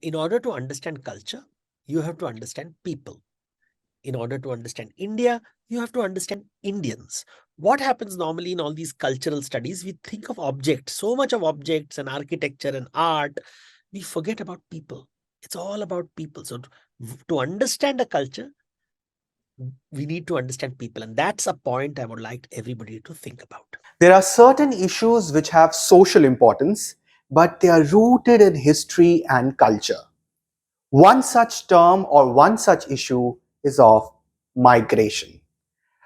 In order to understand culture, you have to understand people. In order to understand India, you have to understand Indians. What happens normally in all these cultural studies, we think of objects, so much of objects and architecture and art, we forget about people. It's all about people. So to understand a culture, we need to understand people. And that's a point I would like everybody to think about. There are certain issues which have social importance, but they are rooted in history and culture. One such term or one such issue is of migration.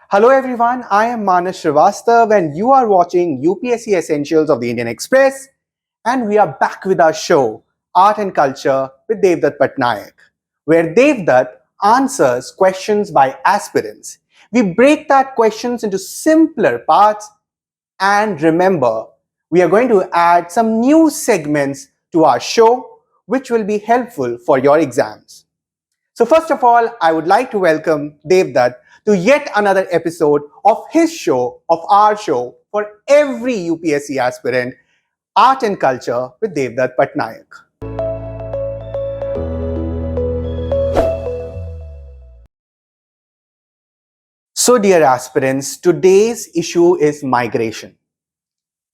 Hello everyone, I am Manas Srivastav and you are watching UPSC Essentials of the Indian Express, and we are back with our show Art and Culture with Devdutt Pattanaik, where Devdutt answers questions by aspirants. We break that questions into simpler parts, and remember, we are going to add some new segments to our show which will be helpful for your exams. So first of all, I would like to welcome Devdutt to yet another episode of his show, of our show, for every UPSC aspirant, Art and Culture with Devdutt Pattanaik. So dear aspirants, today's issue is migration.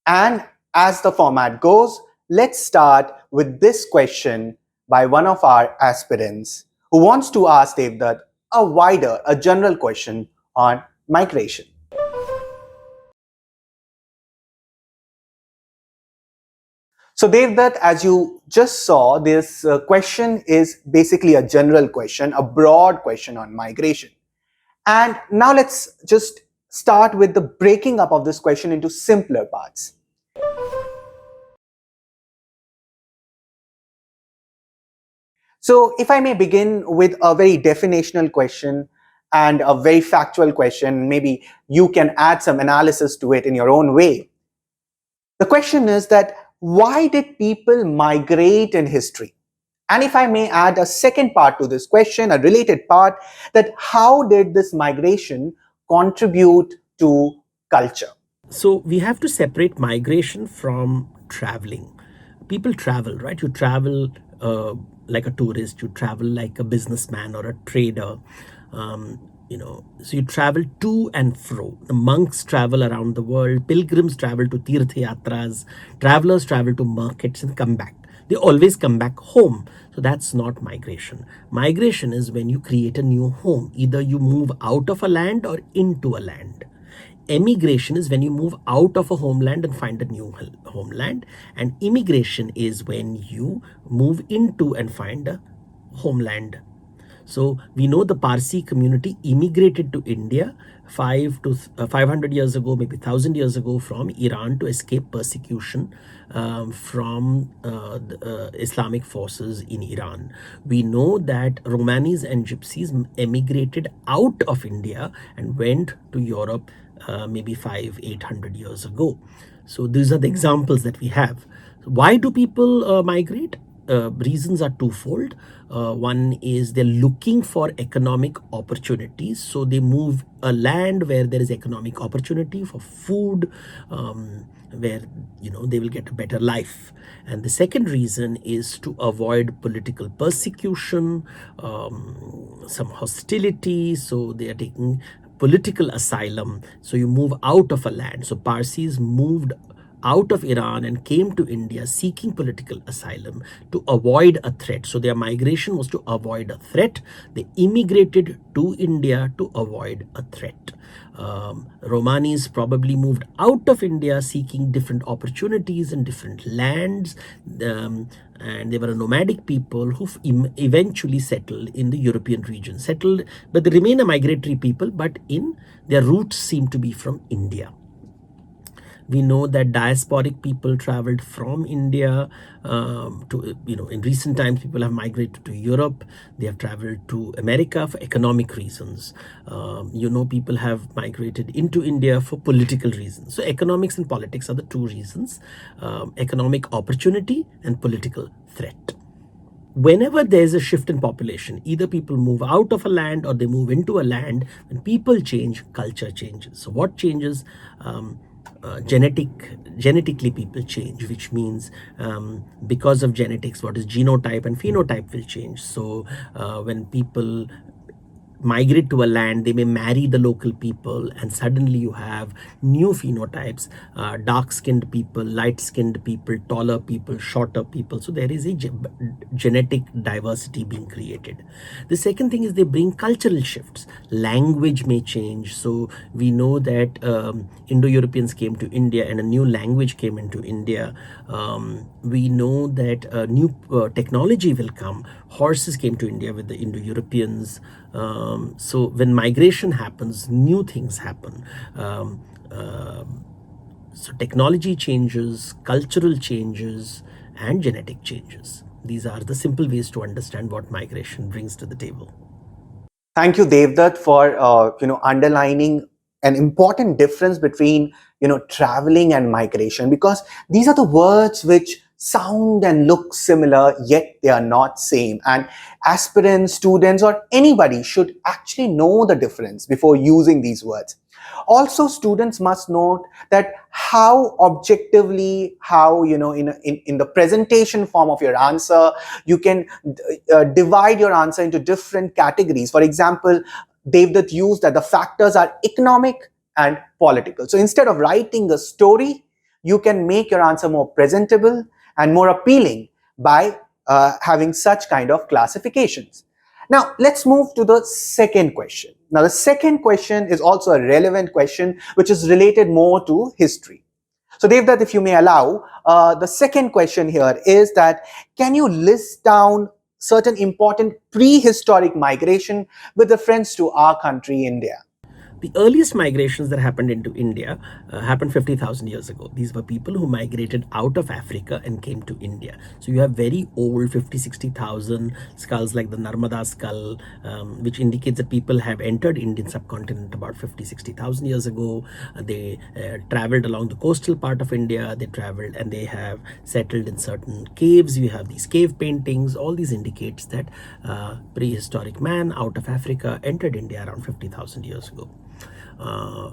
And as the format goes, let's start with this question by one of our aspirants who wants to ask Devdutt a general question on migration. So Devdutt, as you just saw, this question is basically a general question, a broad question on migration. And now let's just start with the breaking up of this question into simpler parts. So if I may begin with a very definitional question and a very factual question, maybe you can add some analysis to it in your own way. The question is that why did people migrate in history? And if I may add a second part to this question, a related part, that how did this migration contribute to culture? So we have to separate migration from traveling. People travel, right? You travel like a tourist, you travel like a businessman or a trader. So you travel to and fro. The monks travel around the world, pilgrims travel to tirth yatras, travelers travel to markets and come back. They always come back home. So that's not migration. Migration is when you create a new home. Either you move out of a land or into a land. Emigration is when you move out of a homeland and find a new homeland, and immigration is when you move into and find a homeland. So we know the Parsi community immigrated to India 500 years ago, maybe 1,000 years ago, from Iran to escape persecution from the Islamic forces in Iran. We know that Romanis and Gypsies emigrated out of India and went to Europe maybe 800 years ago. So these are the examples that we have. Why do people migrate? Reasons are twofold. One is they're looking for economic opportunities, so they move a land where there is economic opportunity for food, where they will get a better life. And the second reason is to avoid political persecution, some hostility, so they are taking political asylum. So you move out of a land. So Parsis moved out of Iran and came to India seeking political asylum to avoid a threat. So their migration was to avoid a threat. They immigrated to India to avoid a threat. Romanis probably moved out of India seeking different opportunities in different lands, and they were a nomadic people who eventually settled in the European region. But they remain a migratory people, but in their roots seem to be from India. We know that diasporic people traveled from India to, in recent times, people have migrated to Europe. They have traveled to America for economic reasons. People have migrated into India for political reasons. So economics and politics are the two reasons: economic opportunity and political threat. Whenever there's a shift in population, either people move out of a land or they move into a land. When people change, culture changes. So what changes? genetically people change, which means because of genetics, what is genotype and phenotype will change. So when people migrate to a land, they may marry the local people, and suddenly you have new phenotypes, dark skinned people, light skinned people, taller people, shorter people. So there is a genetic diversity being created. The second thing is they bring cultural shifts. Language may change. So we know that Indo-Europeans came to India and a new language came into India. We know that new technology will come. Horses came to India with the Indo-Europeans. So when migration happens, new things happen. So technology changes, cultural changes, and genetic changes. These are the simple ways to understand what migration brings to the table. Thank you, Devdutt, for underlining an important difference between traveling and migration, because these are the words which sound and look similar, yet they are not same. And aspirants, students, or anybody should actually know the difference before using these words. Also, students must note that how objectively, how in the presentation form of your answer, you can divide your answer into different categories. For example, Devdutt used that the factors are economic and political. So instead of writing a story, you can make your answer more presentable and more appealing by having such kind of classifications. Now, let's move to the second question. Now, the second question is also a relevant question, which is related more to history. So, Devdutt, if you may allow, the second question here is that can you list down certain important prehistoric migration with reference to our country, India? The earliest migrations that happened into India happened 50,000 years ago. These were people who migrated out of Africa and came to India. So you have very old 50, 60,000 skulls like the Narmada skull, which indicates that people have entered Indian subcontinent about 50, 60,000 years ago. They traveled along the coastal part of India. They traveled and they have settled in certain caves. You have these cave paintings. All these indicates that prehistoric man out of Africa entered India around 50,000 years ago.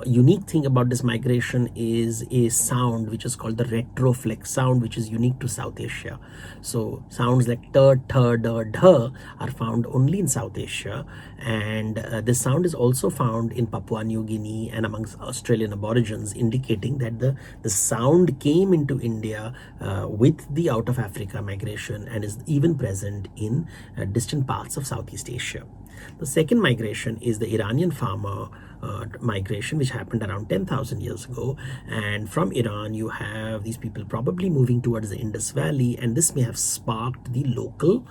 Unique thing about this migration is a sound which is called the retroflex sound, which is unique to South Asia. So sounds like t, th, d, dh are found only in South Asia, and this sound is also found in Papua New Guinea and amongst Australian Aborigines, indicating that the sound came into India with the out of Africa migration and is even present in distant parts of Southeast Asia. The second migration is the Iranian farmer migration, which happened around 10,000 years ago. And from Iran, you have these people probably moving towards the Indus Valley, and this may have sparked the local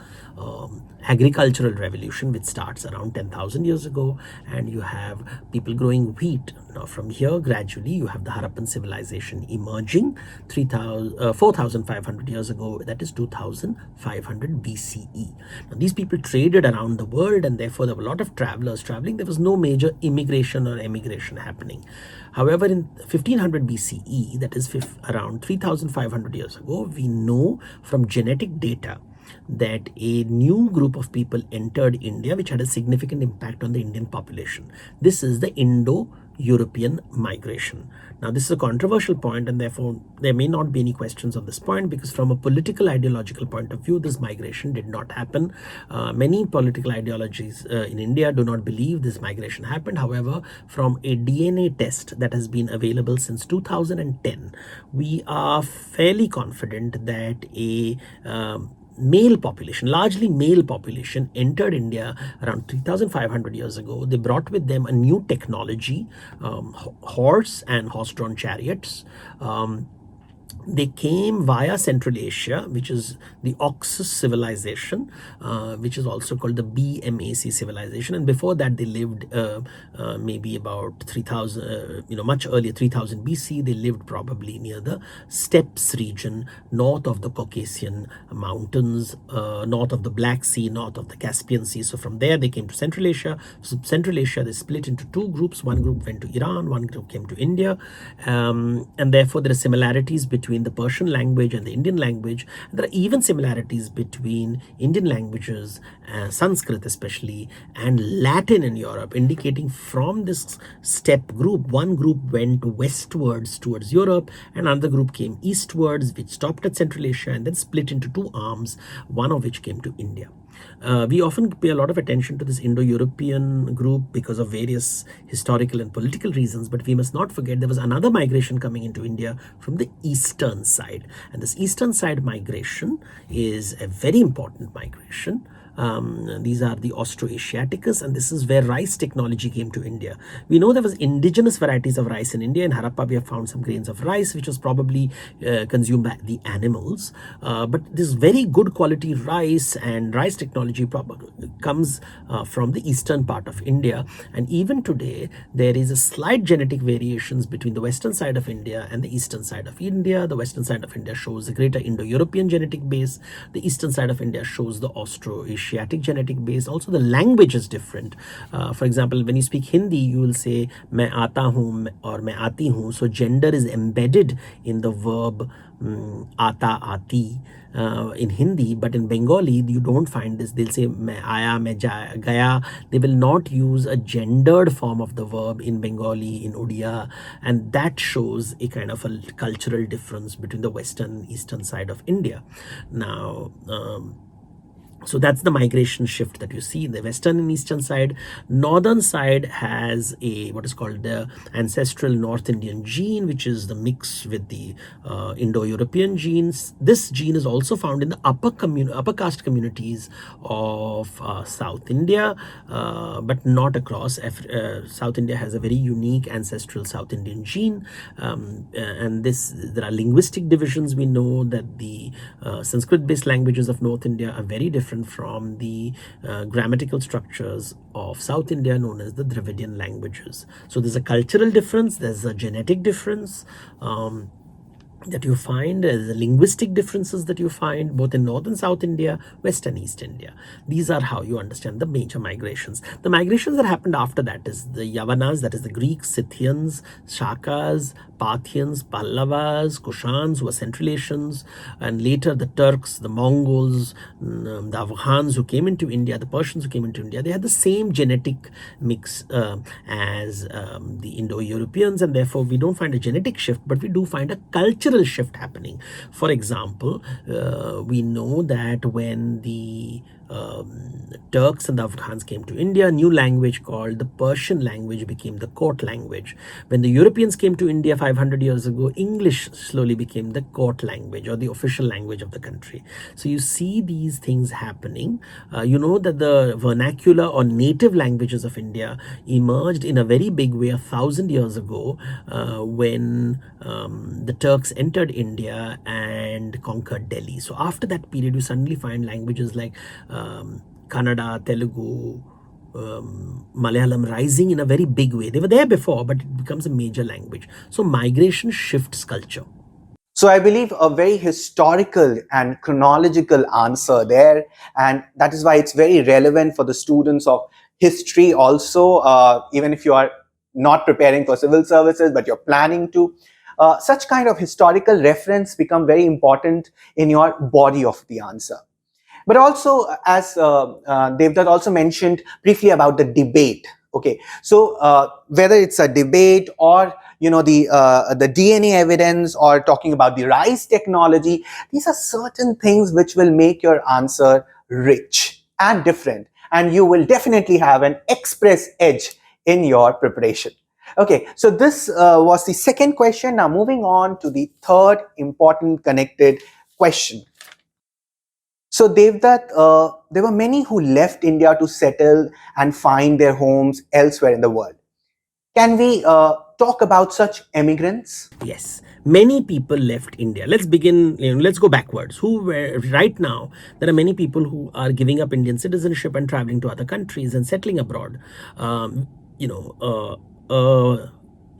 agricultural revolution, which starts around 10,000 years ago. And you have people growing wheat. Now, from here, gradually, you have the Harappan civilization emerging 4,500 years ago, that is 2,500 BCE. Now, these people traded around the world, and therefore there were a lot of travelers traveling. There was no major immigration or emigration happening. However, in 1500 BCE, that is around 3,500 years ago, we know from genetic data that a new group of people entered India, which had a significant impact on the Indian population. This is the Indo-European migration. Now, this is a controversial point, and therefore there may not be any questions on this point, because from a political ideological point of view, this migration did not happen. Many political ideologies in India do not believe this migration happened. However, from a DNA test that has been available since 2010, we are fairly confident that a male population, largely male population, entered India around 3,500 years ago. They brought with them a new technology, horse and horse-drawn chariots. They came via Central Asia, which is the Oxus civilization, which is also called the BMAC civilization. And before that, they lived maybe about 3,000, much earlier, 3,000 BC. They lived probably near the steppes region, north of the Caucasian mountains, north of the Black Sea, north of the Caspian Sea. So from there, they came to Central Asia. So Central Asia, they split into two groups. One group went to Iran, one group came to India. And therefore, there are similarities between between the Persian language and the Indian language. There are even similarities between Indian languages, Sanskrit especially, and Latin in Europe, indicating from this step group, one group went westwards towards Europe, and another group came eastwards, which stopped at Central Asia and then split into two arms, one of which came to India. We often pay a lot of attention to this Indo-European group because of various historical and political reasons, but we must not forget there was another migration coming into India from the eastern side. And this eastern side migration is a very important migration. These are the Austroasiaticus, and this is where rice technology came to India. We know there was indigenous varieties of rice in India. In Harappa, we have found some grains of rice, which was probably consumed by the animals. But this very good quality rice and rice technology comes from the eastern part of India. And even today, there is a slight genetic variations between the western side of India and the eastern side of India. The western side of India shows a greater Indo-European genetic base. The eastern side of India shows the Austroasiatic genetic base. Also, the language is different. For example, when you speak Hindi, you will say मैं आता हूँ or मैं आती हूँ. So gender is embedded in the verb आता आती in Hindi, but in Bengali you don't find this. They'll say मैं आया, मैं गया. They will not use a gendered form of the verb in Bengali, in Odia, and that shows a kind of a cultural difference between the western and eastern side of India. Now, so that's the migration shift that you see in the western and eastern side. Northern side has a what is called the ancestral North Indian gene, which is the mix with the Indo-European genes. This gene is also found in the upper caste communities of South India, but not across. South India has a very unique ancestral South Indian gene, and there are linguistic divisions. We know that the Sanskrit-based languages of North India are very different from the grammatical structures of South India, known as the Dravidian languages. So there's a cultural difference, there's a genetic difference that you find, as linguistic differences that you find both in North and South India, West and East India. These are how you understand the major migrations. The migrations that happened after that is the Yavanas, that is the Greeks, Scythians, Shakas, Parthians, Pallavas, Kushans, who were Central Asians, and later the Turks, the Mongols, the Afghans who came into India, the Persians who came into India. They had the same genetic mix as the Indo-Europeans, and therefore we don't find a genetic shift, but we do find a cultural shift happening. For example, we know that when the Turks and the Afghans came to India, a new language called the Persian language became the court language. When the Europeans came to India 500 years ago, English slowly became the court language or the official language of the country. So you see these things happening. You know that the vernacular or native languages of India emerged in a very big way 1,000 years ago when the Turks entered India and conquered Delhi. So after that period, you suddenly find languages like Kannada, Telugu, Malayalam rising in a very big way. They were there before, but it becomes a major language. So migration shifts culture. So I believe a very historical and chronological answer there, and that is why it's very relevant for the students of history also, even if you are not preparing for civil services, but you're planning to. Such kind of historical reference become very important in your body of the answer. But also, as Devdutt also mentioned briefly about the debate. Okay, so whether it's a debate or the DNA evidence or talking about the rice technology, these are certain things which will make your answer rich and different, and you will definitely have an express edge in your preparation. Okay, so this was the second question. Now moving on to the third important connected question. So Devdutt, there were many who left India to settle and find their homes elsewhere in the world. Can we talk about such emigrants? Yes, many people left India. Let's begin, let's go backwards. Right now, there are many people who are giving up Indian citizenship and traveling to other countries and settling abroad.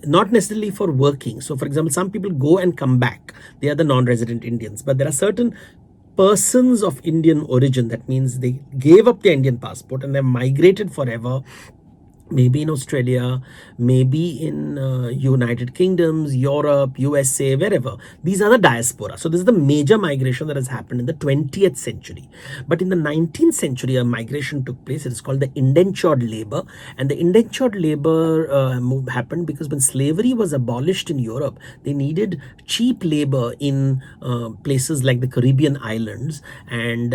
Not necessarily for working. So, for example, some people go and come back. They are the non-resident Indians. But there are certain persons of Indian origin. That means they gave up their Indian passport and they migrated forever maybe in Australia, maybe in United Kingdoms, Europe, USA, wherever. These are the diaspora. So this is the major migration that has happened in the 20th century. But in the 19th century, a migration took place. It is called the indentured labor. And the indentured labor move happened because when slavery was abolished in Europe, they needed cheap labor in places like the Caribbean islands. And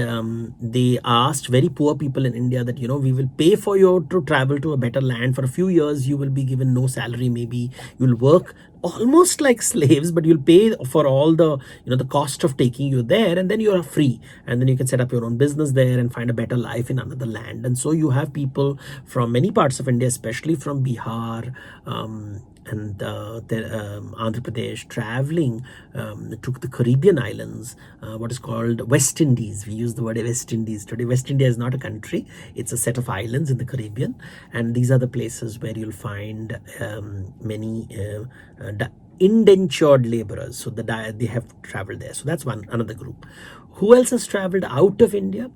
they asked very poor people in India that, we will pay for you to travel to a better land. For a few years, you will be given no salary. Maybe you'll work almost like slaves, but you'll pay for all the the cost of taking you there, and then you are free, and then you can set up your own business there and find a better life in another land. And so you have people from many parts of India, especially from Bihar, and Andhra Pradesh, traveling to the Caribbean islands, what is called West Indies. We use the word West Indies today. West India is not a country, it's a set of islands in the Caribbean. And these are the places where you'll find many indentured laborers. So they have traveled there. So that's another group. Who else has traveled out of India?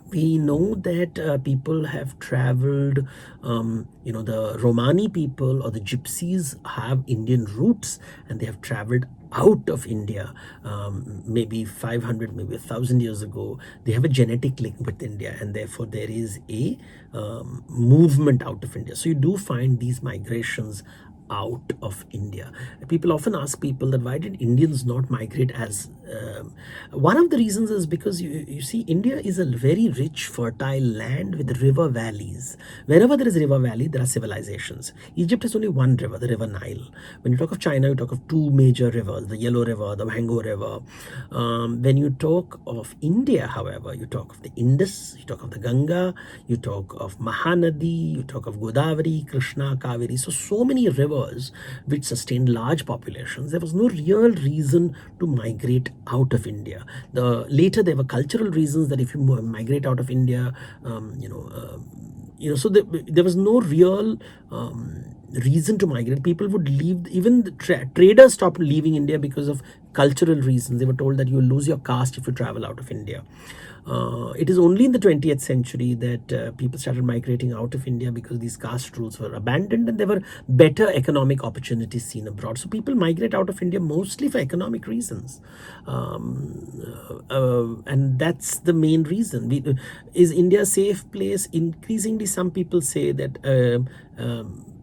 We know that people have traveled, the Romani people or the Gypsies have Indian roots, and they have traveled out of India, maybe 500, maybe 1,000 years ago. They have a genetic link with India, and therefore there is a movement out of India. So you do find these migrations out of India. People often ask people that why did Indians not migrate as one of the reasons is because you see, India is a very rich, fertile land with river valleys. Wherever there is a river valley, there are civilizations. Egypt has only one river, the River Nile. When you talk of China, you talk of two major rivers, the Yellow River, the Mango River. When you talk of India, however, you talk of the Indus, you talk of the Ganga, you talk of Mahanadi, you talk of Godavari, Krishna, Kaveri. So many rivers which sustained large populations. There was no real reason to migrate out of India. Later there were cultural reasons that if you migrate out of India, so there was no real reason to migrate. People would leave. Even the traders stopped leaving India because of cultural reasons. They were told that you will lose your caste if you travel out of India. It is only in the 20th century that people started migrating out of India because these caste rules were abandoned and there were better economic opportunities seen abroad. So people migrate out of India mostly for economic reasons. And that's the main reason. Is India a safe place? Increasingly, some people say that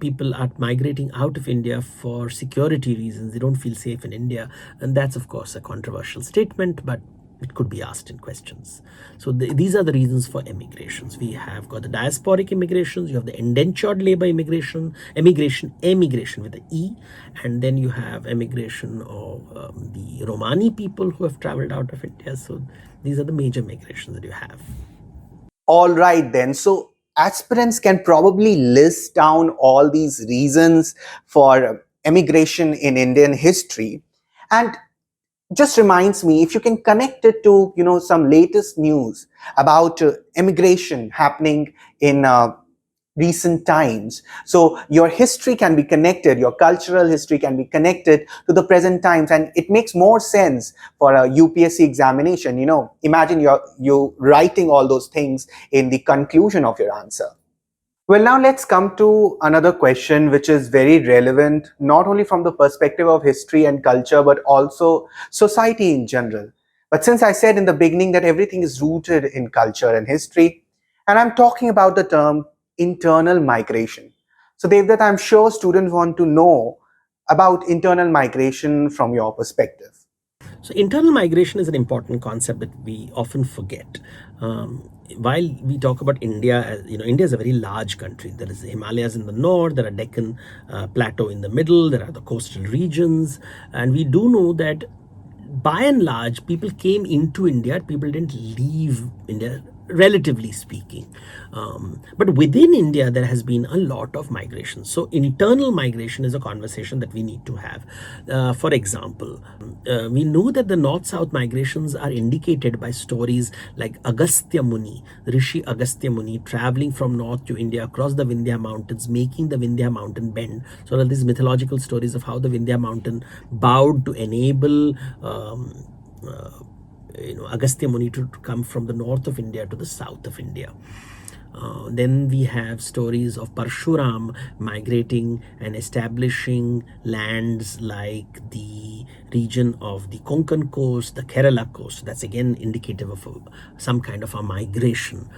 people are migrating out of India for security reasons. They don't feel safe in India. And that's, of course, a controversial statement, but it could be asked in questions. So these are the reasons for emigrations. We have got the diasporic immigrations, you have the indentured labor emigration with the E, and then you have emigration of the Romani people who have traveled out of India. So these are the major migrations that you have. All right, then. So aspirants can probably list down all these reasons for emigration in Indian history. And just reminds me, if you can connect it to some latest news about immigration happening in recent times, so your history can be connected, your cultural history can be connected to the present times, and it makes more sense for a UPSC examination. Imagine you writing all those things in the conclusion of your answer. Well, now let's come to another question which is very relevant, not only from the perspective of history and culture, but also society in general. But since I said in the beginning that everything is rooted in culture and history, and I'm talking about the term internal migration. So, Devdutt, I'm sure students want to know about internal migration from your perspective. So internal migration is an important concept that we often forget. While we talk about India, India is a very large country. There is the Himalayas in the north, there are Deccan plateau in the middle, there are the coastal regions, and we do know that by and large, people came into India. People didn't leave India, relatively speaking. But within India, there has been a lot of migration. So internal migration is a conversation that we need to have. For example, we know that the north-south migrations are indicated by stories like Agastya Muni, Rishi Agastya Muni, traveling from north to India across the Vindhya mountains, making the Vindhya mountain bend. So there are these mythological stories of how the Vindhya mountain bowed to enable Agastya Muni to come from the north of India to the south of India. Then we have stories of Parshuram migrating and establishing lands like the region of the Konkan coast, the Kerala coast. That's again indicative of some kind of a migration.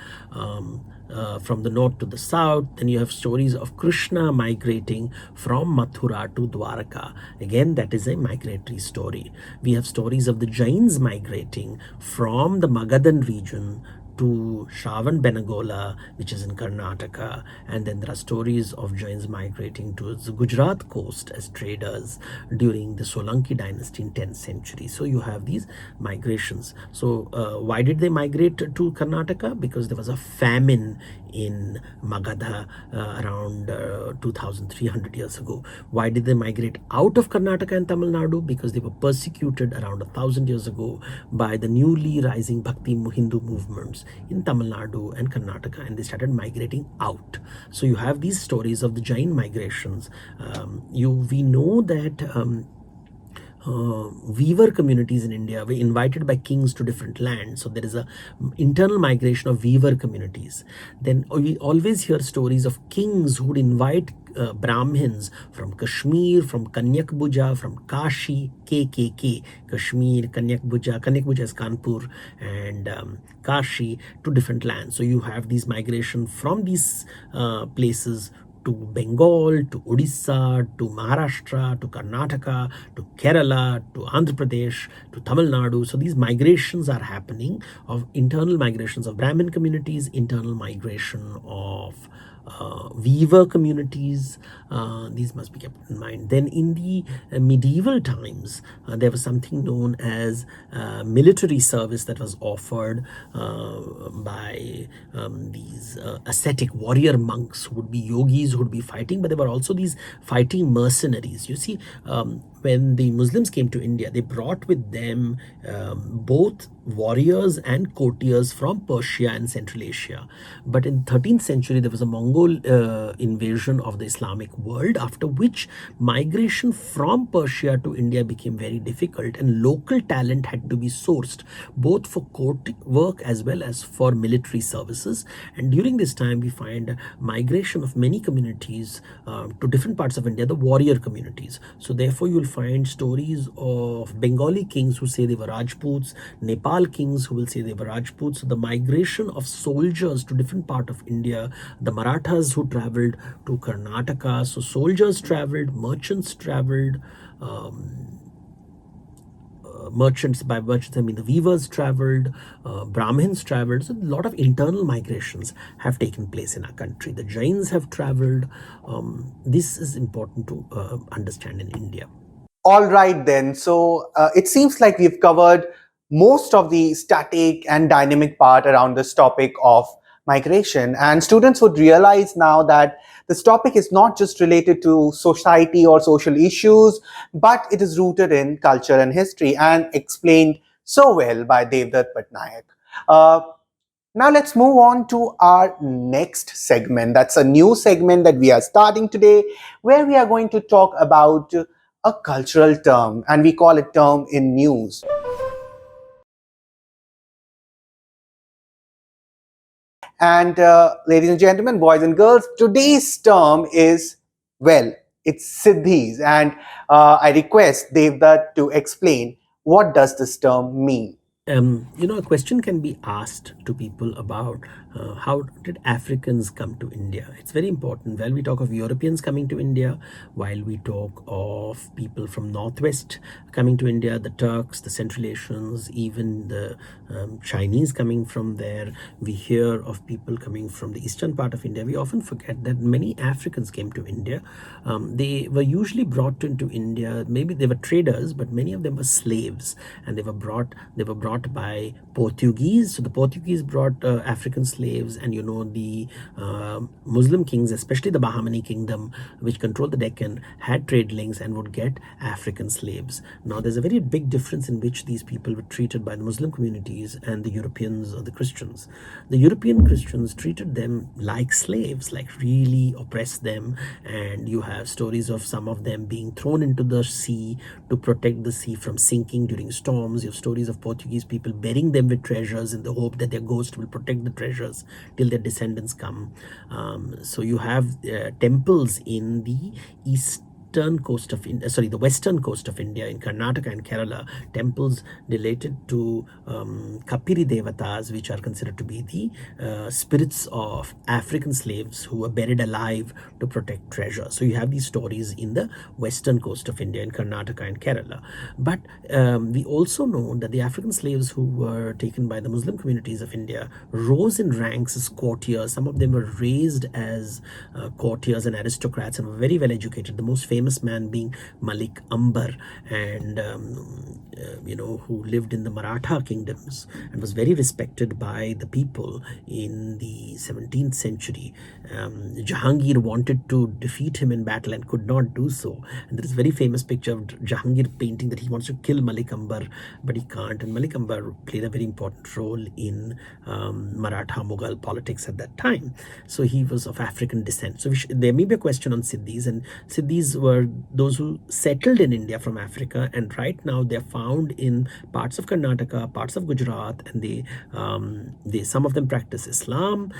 From the north to the south. Then you have stories of Krishna migrating from Mathura to Dwarka. Again, that is a migratory story. We have stories of the Jains migrating from the Magadhan region to Shravan Benagola, which is in Karnataka, and then there are stories of Jains migrating towards the Gujarat coast as traders during the Solanki dynasty in 10th century. So you have these migrations. So why did they migrate to Karnataka? Because there was a famine in Magadha around 2300 years ago. Why did they migrate out of Karnataka and Tamil Nadu? Because they were persecuted around 1000 years ago by the newly rising Bhakti Hindu movements in Tamil Nadu and Karnataka, and they started migrating out. So you have these stories of the Jain migrations. We know that weaver communities in India were invited by kings to different lands. So there is a internal migration of weaver communities. Then we always hear stories of kings who would invite Brahmins from Kashmir, from Kanyakbuja, from Kashi, KKK, Kashmir, Kanyakbuja is Kanpur, and Kashi, to different lands. So you have these migration from these places to Bengal, to Odisha, to Maharashtra, to Karnataka, to Kerala, to Andhra Pradesh, to Tamil Nadu. So these migrations are happening, of internal migrations of Brahmin communities, internal migration of weaver communities. These must be kept in mind. Then in the medieval times, there was something known as military service that was offered by these ascetic warrior monks who would be yogis, who would be fighting, but there were also these fighting mercenaries. You see, when the Muslims came to India, they brought with them both warriors and courtiers from Persia and Central Asia. But in 13th century, there was a Mongol invasion of the Islamic world, after which migration from Persia to India became very difficult, and local talent had to be sourced, both for court work as well as for military services. And during this time, we find migration of many communities to different parts of India, the warrior communities. So therefore, you'll find stories of Bengali kings who say they were Rajputs, Nepal kings who will say they were Rajputs. So the migration of soldiers to different part of India, the Marathas who traveled to Karnataka. So soldiers traveled, merchants traveled, merchants, by merchants I mean the weavers traveled, Brahmins traveled. So a lot of internal migrations have taken place in our country. The Jains have traveled. This is important to understand in India. All right, then. So it seems like we've covered most of the static and dynamic part around this topic of migration. And students would realize now that this topic is not just related to society or social issues, but it is rooted in culture and history and explained so well by Devdutt Pattanaik. Uh, Now let's move on to our next segment. That's a new segment that we are starting today, where we are going to talk about a cultural term, and we call it term in news. And ladies and gentlemen, boys and girls, today's term is, well, it's Siddhis. And I request Devdutt to explain what does this term mean. A question can be asked to people about how did Africans come to India? It's very important. While we talk of Europeans coming to India, while we talk of people from Northwest coming to India, the Turks, the Central Asians, even the Chinese coming from there, we hear of people coming from the eastern part of India. We often forget that many Africans came to India. They were usually brought into India. Maybe they were traders, but many of them were slaves, and they were brought by Portuguese. So the Portuguese brought African slaves, and the Muslim kings, especially the Bahmani kingdom, which controlled the Deccan, had trade links and would get African slaves. Now there's a very big difference in which these people were treated by the Muslim communities and the Europeans or the Christians. The European Christians treated them like slaves, like really oppressed them, and you have stories of some of them being thrown into the sea to protect the sea from sinking during storms. You have stories of Portuguese people burying them with treasures in the hope that their ghost will protect the treasures till their descendants come. So you have temples in the the western coast of India, in Karnataka and Kerala, temples related to Kapiri Devatas, which are considered to be the spirits of African slaves who were buried alive to protect treasure. So you have these stories in the western coast of India, in Karnataka and Kerala. But we also know that the African slaves who were taken by the Muslim communities of India rose in ranks as courtiers. Some of them were raised as courtiers and aristocrats and were very well educated. The most famous man being Malik Ambar, and who lived in the Maratha kingdoms and was very respected by the people in the 17th century. Jahangir wanted to defeat him in battle and could not do so. And there is a very famous picture of Jahangir painting that he wants to kill Malik Ambar, but he can't. And Malik Ambar played a very important role in Maratha Mughal politics at that time. So he was of African descent. So there may be a question on Siddhis, and Siddhis were those who settled in India from Africa, and right now they're found in parts of Karnataka, parts of Gujarat, and they some of them practice Islam.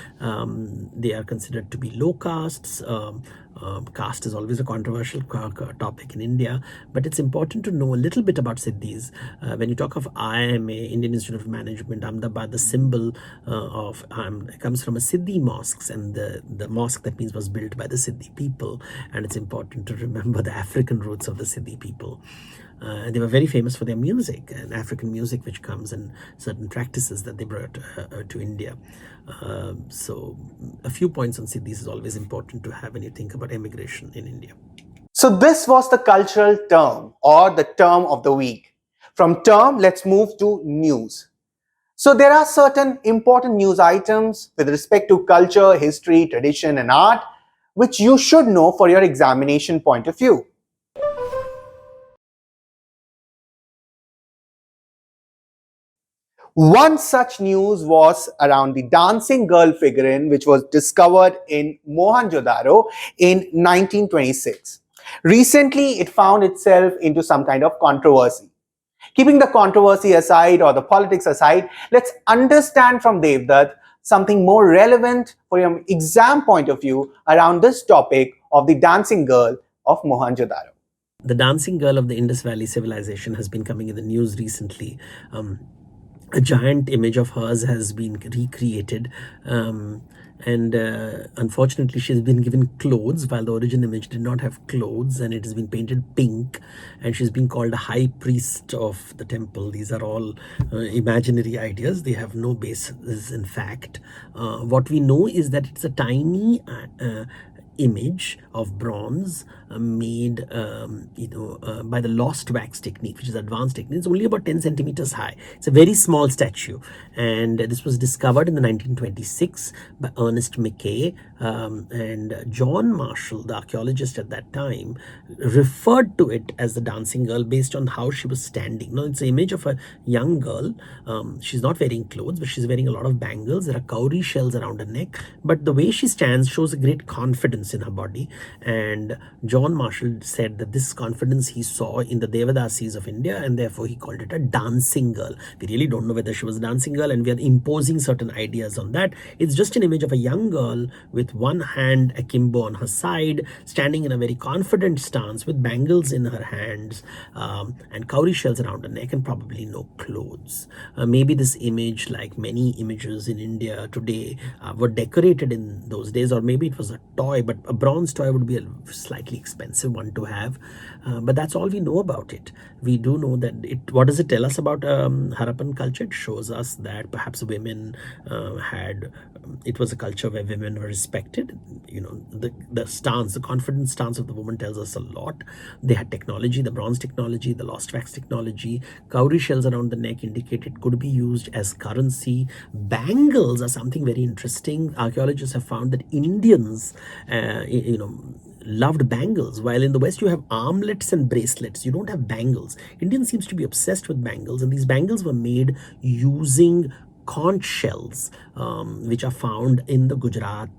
They are considered to be low castes. Caste is always a controversial topic in India, but it's important to know a little bit about Siddhis. When you talk of IMA, Indian Institute of Management, Ahmedabad, the symbol comes from a Siddhi mosque, and the mosque that means was built by the Siddhi people, and it's important to remember the African roots of the Siddhi people. And they were very famous for their music, and African music, which comes in certain practices that they brought to India. So a few points on Siddhis is always important to have when you think about immigration in India. So this was the cultural term, or the term of the week. From term, let's move to news. So there are certain important news items with respect to culture, history, tradition, and art, which you should know for your examination point of view. One such news was around the dancing girl figurine, which was discovered in Mohenjo-daro in 1926. Recently, it found itself into some kind of controversy. Keeping the controversy aside, or the politics aside, let's understand from Devdutt something more relevant for your exam point of view around this topic of the dancing girl of Mohenjo-daro. The dancing girl of the Indus Valley civilization has been coming in the news recently. A giant image of hers has been recreated, and unfortunately she has been given clothes, while the original image did not have clothes, and it has been painted pink, and she's been called a high priest of the temple. These are all imaginary ideas. They have no basis in fact. What we know is that it's a tiny image of bronze made by the lost wax technique, which is advanced technique. It's only about 10 centimeters high. It's a very small statue, and this was discovered in the 1926 by Ernest Mackay, and John Marshall, the archaeologist at that time, referred to it as the dancing girl based on how she was standing. Now, it's an image of a young girl. She's not wearing clothes, but she's wearing a lot of bangles. There are cowrie shells around her neck, but the way she stands shows a great confidence in her body. And John Marshall said that this confidence he saw in the Devadasis of India, and therefore he called it a dancing girl. We really don't know whether she was a dancing girl, and we are imposing certain ideas on that. It's just an image of a young girl with one hand akimbo on her side, standing in a very confident stance with bangles in her hands, and cowrie shells around her neck, and probably no clothes. Maybe this image, like many images in India today, were decorated in those days, or maybe it was a toy, but a bronze toy would be a slightly expensive one to have. But that's all we know about it. We do know that what does it tell us about Harappan culture? It shows us that perhaps women it was a culture where women were respected. The confident stance of the woman tells us a lot. They had technology, the bronze technology, the lost wax technology. Cowrie shells around the neck indicate it could be used as currency. Bangles are something very interesting. Archaeologists have found that Indians, loved bangles, while in the West you have armlets and bracelets. You don't have bangles. Indians seems to be obsessed with bangles, and these bangles were made using conch shells, which are found in the Gujarat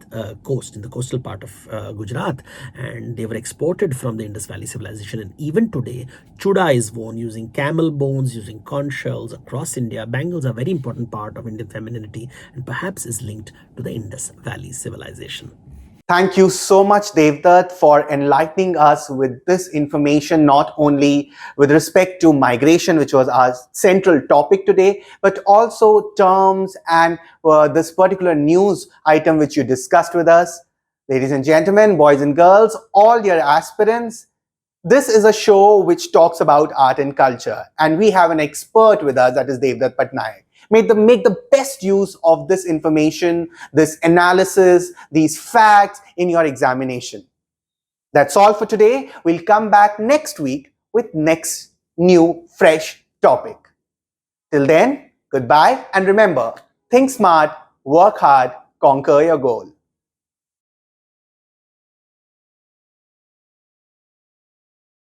coast, in the coastal part of Gujarat, and they were exported from the Indus Valley civilization. And even today, chuda is worn using camel bones, using conch shells across India. Bangles are a very important part of Indian femininity and perhaps is linked to the Indus Valley civilization. Thank you so much, Devdutt, for enlightening us with this information, not only with respect to migration, which was our central topic today, but also terms and this particular news item which you discussed with us. Ladies and gentlemen, boys and girls, all dear aspirants, this is a show which talks about art and culture, and we have an expert with us, that is Devdutt Pattanaik. Make the best use of this information, this analysis, these facts in your examination. That's all for today. We'll come back next week with next new fresh topic. Till then, goodbye, and remember, think smart, work hard, conquer your goal.